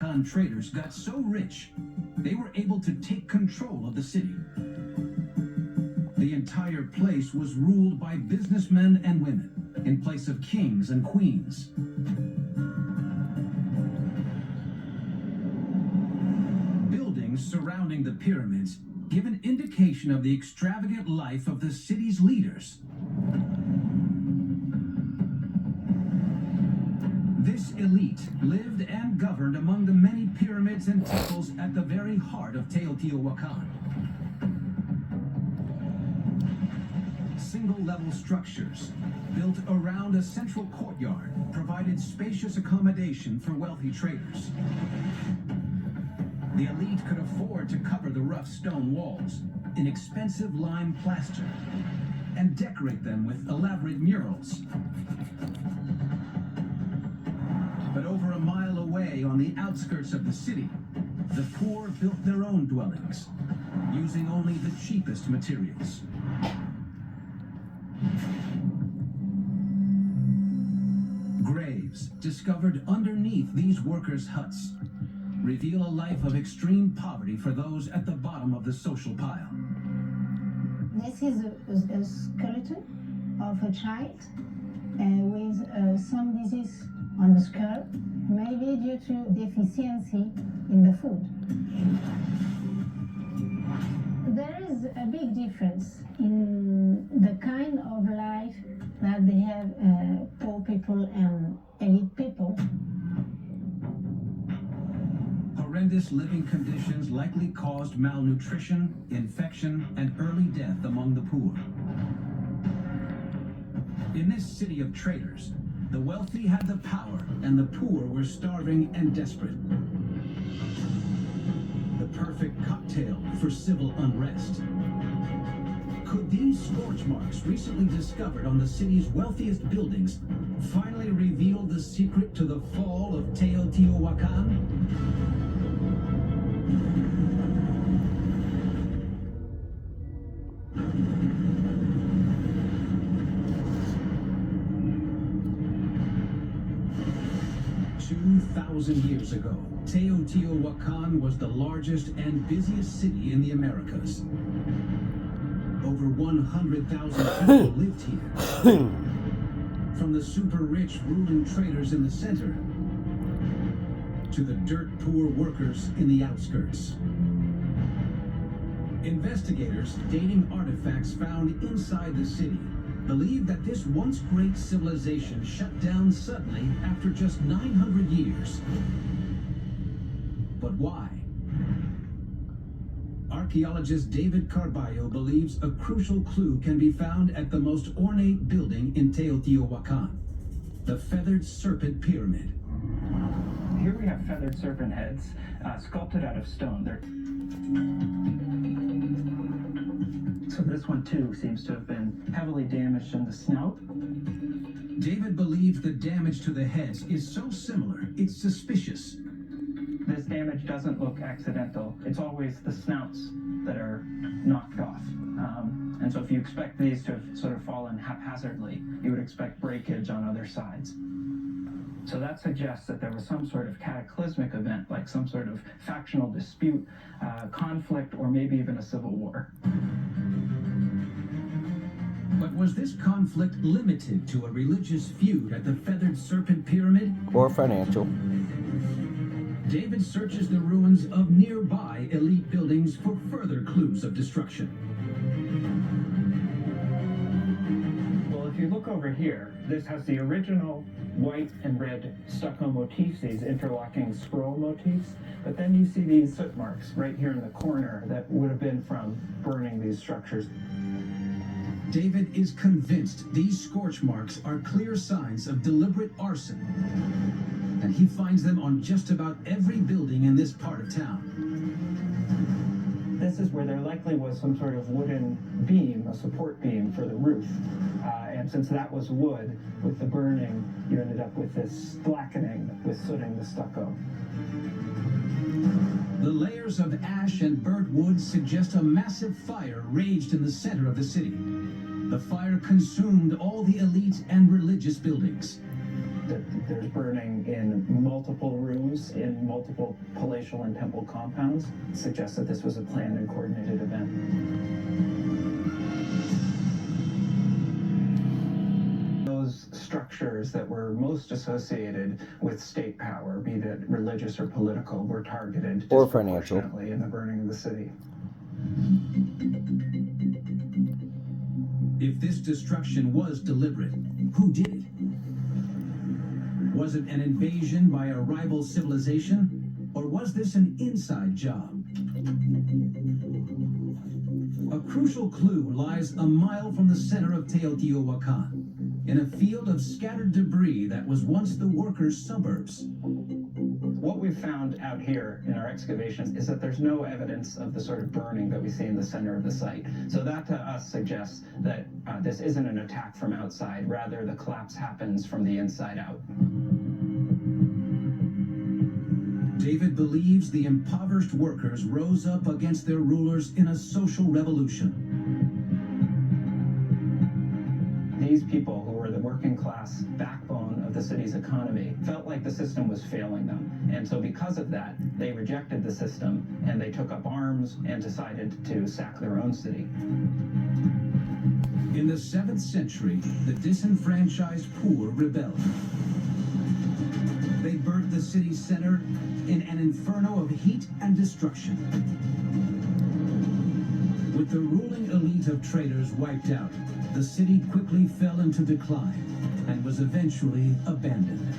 Khan traders got so rich, they were able to take control of the city. The entire place was ruled by businessmen and women, in place of kings and queens. Buildings surrounding the pyramids give an indication of the extravagant life of the city's leaders. This elite lived and governed among the many pyramids and temples at the very heart of Teotihuacan. Single-level structures built around a central courtyard provided spacious accommodation for wealthy traders. The elite could afford to cover the rough stone walls in expensive lime plaster and decorate them with elaborate murals. But over a mile away on the outskirts of the city, the poor built their own dwellings, using only the cheapest materials. Graves discovered underneath these workers' huts reveal a life of extreme poverty for those at the bottom of the social pile. This is a skeleton of a child with some disease on the skull, maybe due to deficiency in the food. There is a big difference in the kind of life that they have poor people and elite people. Horrendous living conditions likely caused malnutrition, infection, and early death among the poor. In this city of traders, the wealthy had the power and the poor were starving and desperate. The perfect cocktail for civil unrest. Could these scorch marks recently discovered on the city's wealthiest buildings finally reveal the secret to the fall of Teotihuacan? 2,000 years ago, Teotihuacan was the largest and busiest city in the Americas. Over 100,000 people lived here. From the super-rich ruling traders in the center to the dirt-poor workers in the outskirts. Investigators dating artifacts found inside the city believe that this once great civilization shut down suddenly after just 900 years. But why? Archaeologist David Carballo believes a crucial clue can be found at the most ornate building in Teotihuacan, the Feathered Serpent Pyramid. Here we have feathered serpent heads sculpted out of stone. So this one too seems to have been heavily damaged in the snout. David believes the damage to the heads is so similar, it's suspicious. This damage doesn't look accidental. It's always the snouts that are knocked off. And so if you expect these to have sort of fallen haphazardly, you would expect breakage on other sides. So that suggests that there was some sort of cataclysmic event, like some sort of factional dispute, conflict, or maybe even a civil war. But was this conflict limited to a religious feud at the Feathered Serpent Pyramid? Or financial. David searches the ruins of nearby elite buildings for further clues of destruction. Well, if you look over here, this has the original white and red stucco motifs, these interlocking scroll motifs, but then you see these soot marks right here in the corner that would have been from burning these structures. David is convinced these scorch marks are clear signs of deliberate arson, and he finds them on just about every building in this part of town. This is where there likely was some sort of wooden beam, a support beam for the roof. And since that was wood, with the burning, you ended up with this blackening, with sooting the stucco. The layers of ash and burnt wood suggest a massive fire raged in the center of the city. The fire consumed all the elite and religious buildings. that there's burning in multiple rooms in multiple palatial and temple compounds suggests that this was a planned and coordinated event. Those structures that were most associated with state power, be that religious or political, were targeted Or financial. disproportionately in the burning of the city. If this destruction was deliberate, who did it? Was it an invasion by a rival civilization, or was this an inside job? A crucial clue lies a mile from the center of Teotihuacan, in a field of scattered debris that was once the workers' suburbs. What we've found out here in our excavations is that there's no evidence of the sort of burning that we see in the center of the site. So that to us suggests that this isn't an attack from outside, rather the collapse happens from the inside out. David believes the impoverished workers rose up against their rulers in a social revolution. These people, who were the working class backbone of the city's economy, felt like the system was failing them. And so because of that, they rejected the system and they took up arms and decided to sack their own city. In the 7th century, the disenfranchised poor rebelled. They burnt the city's center in an inferno of heat and destruction. With the ruling elite of traders wiped out, the city quickly fell into decline and was eventually abandoned.